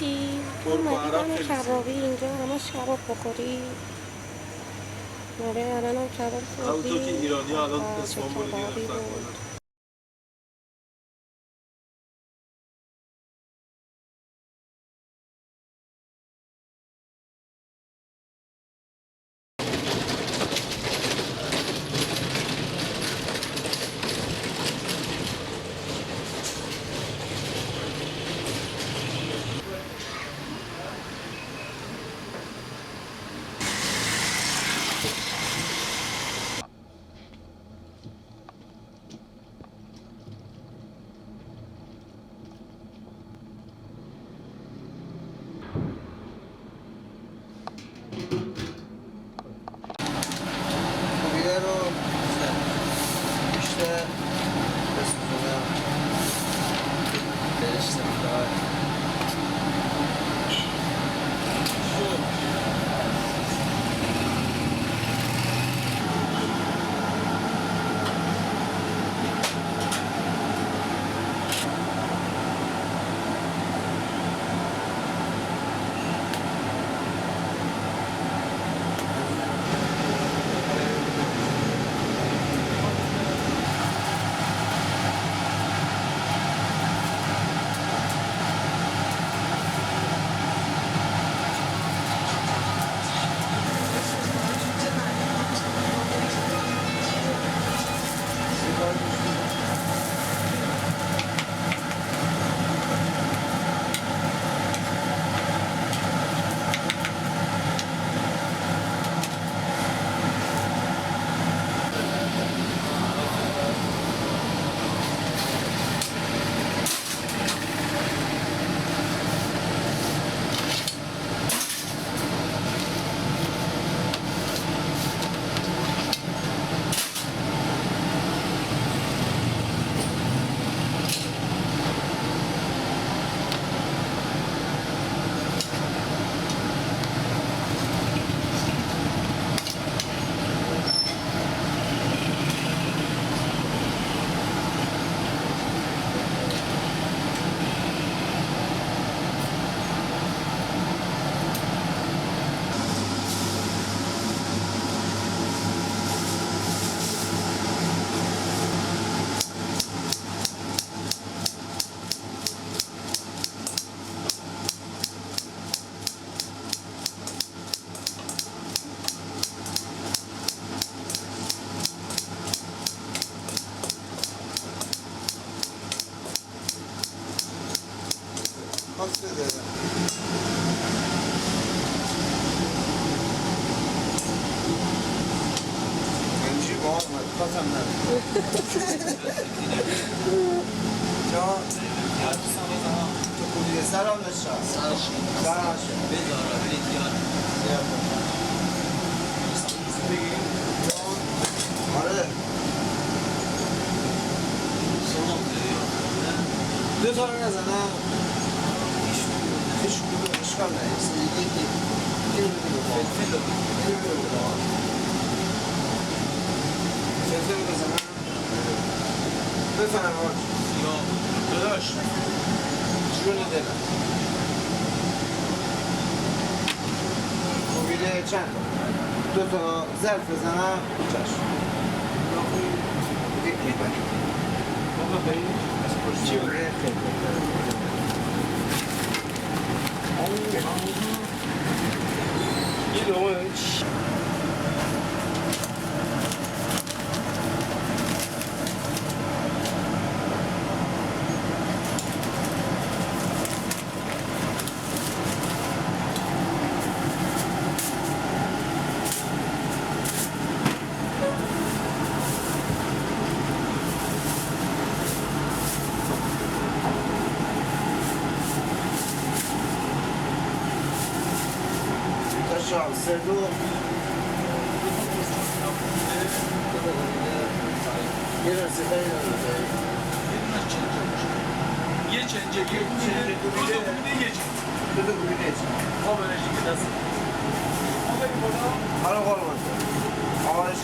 چی؟ ترک و اومدی عرب من خیلی کبابی اینجا همش کباب بخوری؟ آره الانم کباب همونطور که خوردی؟ ایرانی ها الان آه، چه اسفان رو کبابی گرفتن بود. کلا. خوبیه رو بیشتر بسپرم برشتم دار خاص بده اینجی با آمد خواستم نده جان تو خوبیه سلام بشم سلام بذارا برید یاد آره دو تا رو نزنم اشکال نیست اینو بگو فلفل بزنم بفرم آج یا داداش جون دلم موبیله چند دو تا ظرف بزنم چشم یک میبریم بابا بریم از پرسی خیلی یه دومه سردو یه رسیده یه چنجه دو تا گوبیده خواب انرژی که دست حالا قربان آقایش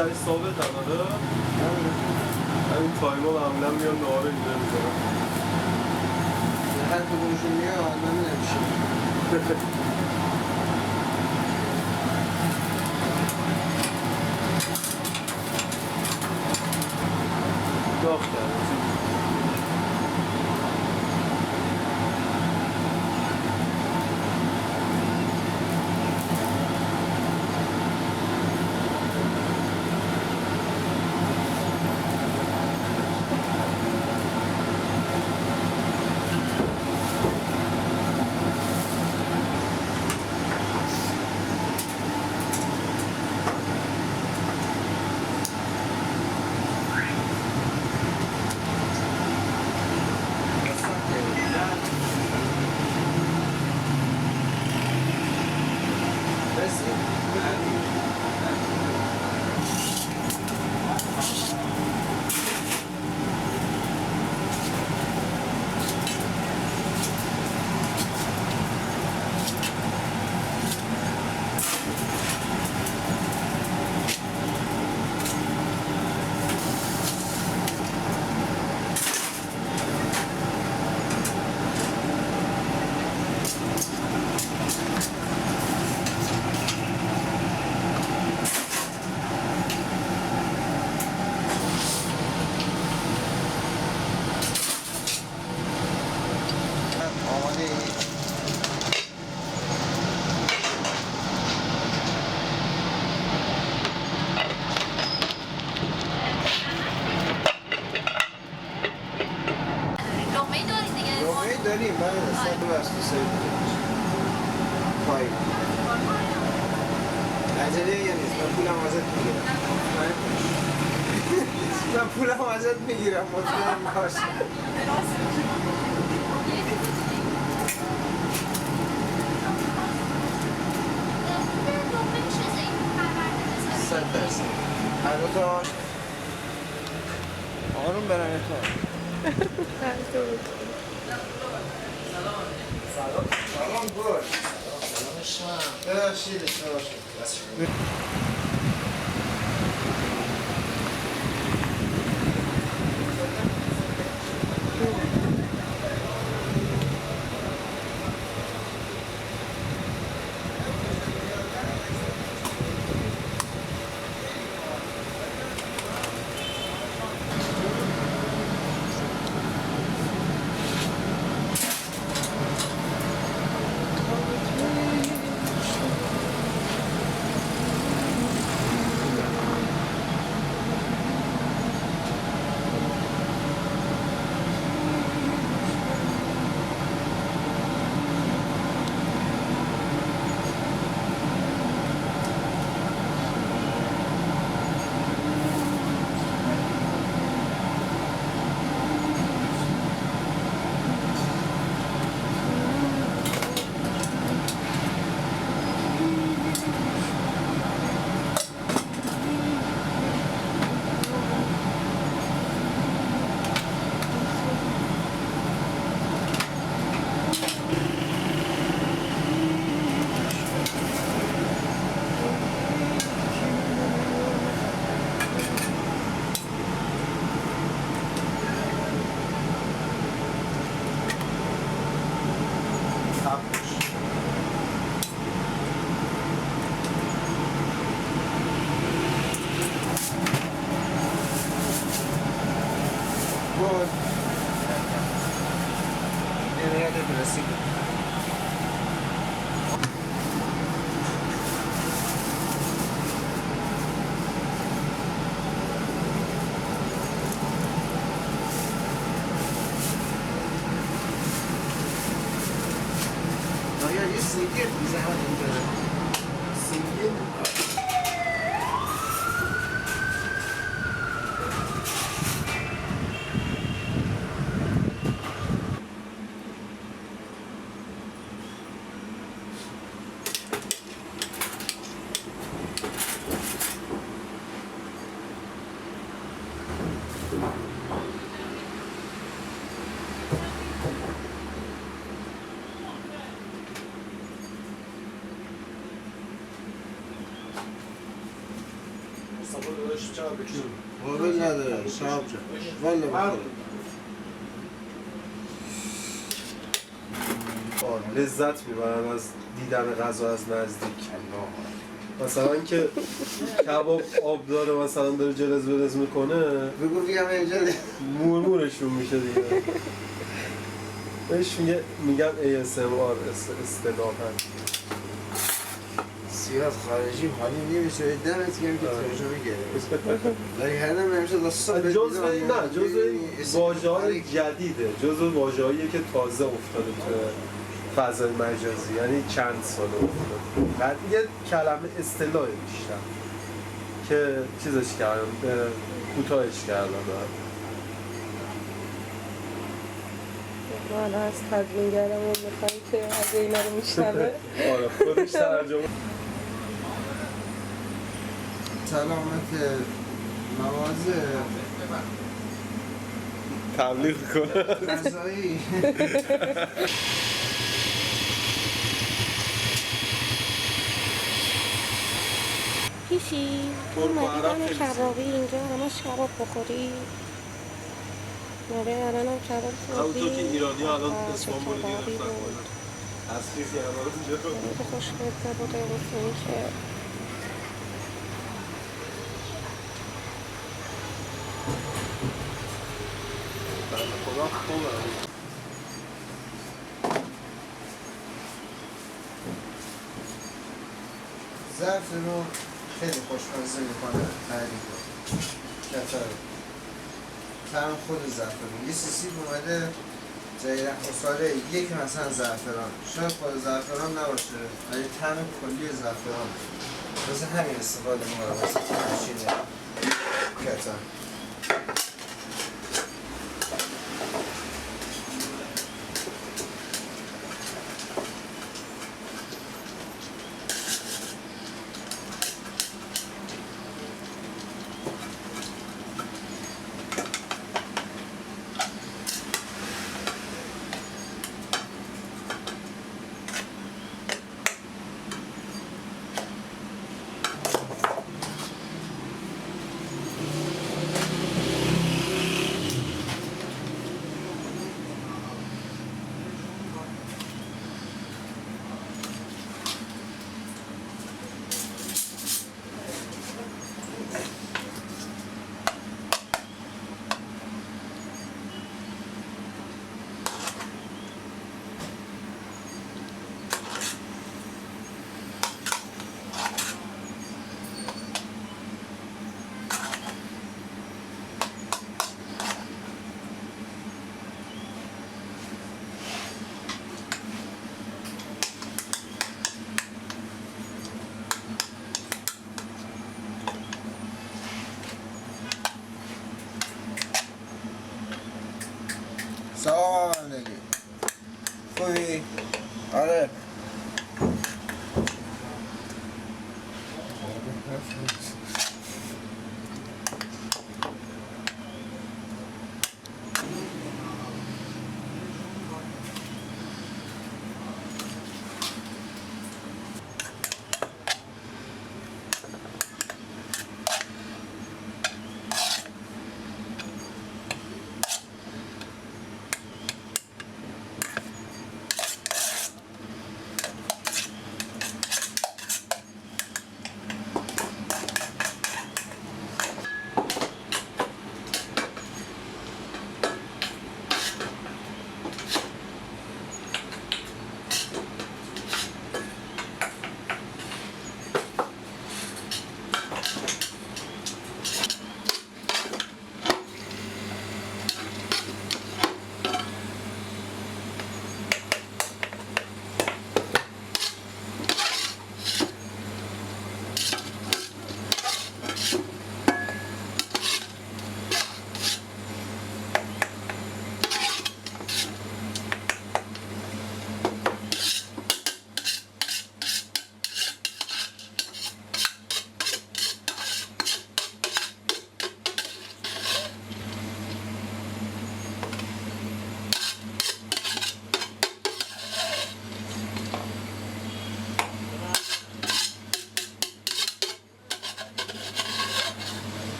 سری ثابت هم داره همین تایما معمولا میان نهار اینجا میزنم هر کدومشون میاد من نمیشه داغ کرده آماده ای؟ لقمه دارید دیگه لقمه داریم بله ساعت بسته ساعت پایین عجله یا نیست من پولم ازت میگیرم من پولم ازت میگیرم مطمئن باش لقمه میشه این پرورده 100% هر دو تا آروم برن تو سلام گل سلام شما ببخشید اشتباه شد گل این یاد برسی آیا یه سینگل بیزمان اینجا سینگل قابل نداره صاحب جان والا بخورم لذت میبرم از دیدن غذا از نزدیک. مثلا که کباب آب داره مثلا داره جلز بلز میکنه بگو بگم اینجا مورمورشون میشه دیگه. بهش میگن ASMR اصطلاحاً. سیاه خارجی حالی نمیشه دمت گرم که ترجمه گرفت ولی هر نمیشه دستان جزء واژه‌های جدیده، جزء واژه‌ایه که تازه افتاده تو فضای مجازی، یعنی چند سال افتاده. بعد یه کلمه اصطلاح بیشتر که چیزش کردم کوتاهش کردم. ما الان از تدوینگرمون میخواییم که از اینا رو میشنوه. آره خودش ترجمه. سلامت مواضع تبلیغ کنه غذایی پیشی تو اومدی دم کبابی اینجا همش کباب بخوری؟ آره الان هم کباب خوردی؟ همونطور که ایرانی ها الان چه اسمانبولی کبابی گرفتن بود. کنن اصلی زیادان اونجا خیلی خوشگل بود بسونی که خدا خوبه. ظرف رو خیلی خوشمزه میکنه تعریف رو کتر طعم خود زعفران یه سیسیب اومده جای مصالحه یک مثلا زعفران شاید خود زعفران نباشه ولی طعم کلی زعفران واسه همین استفاده میکنم واسه ماشین کتر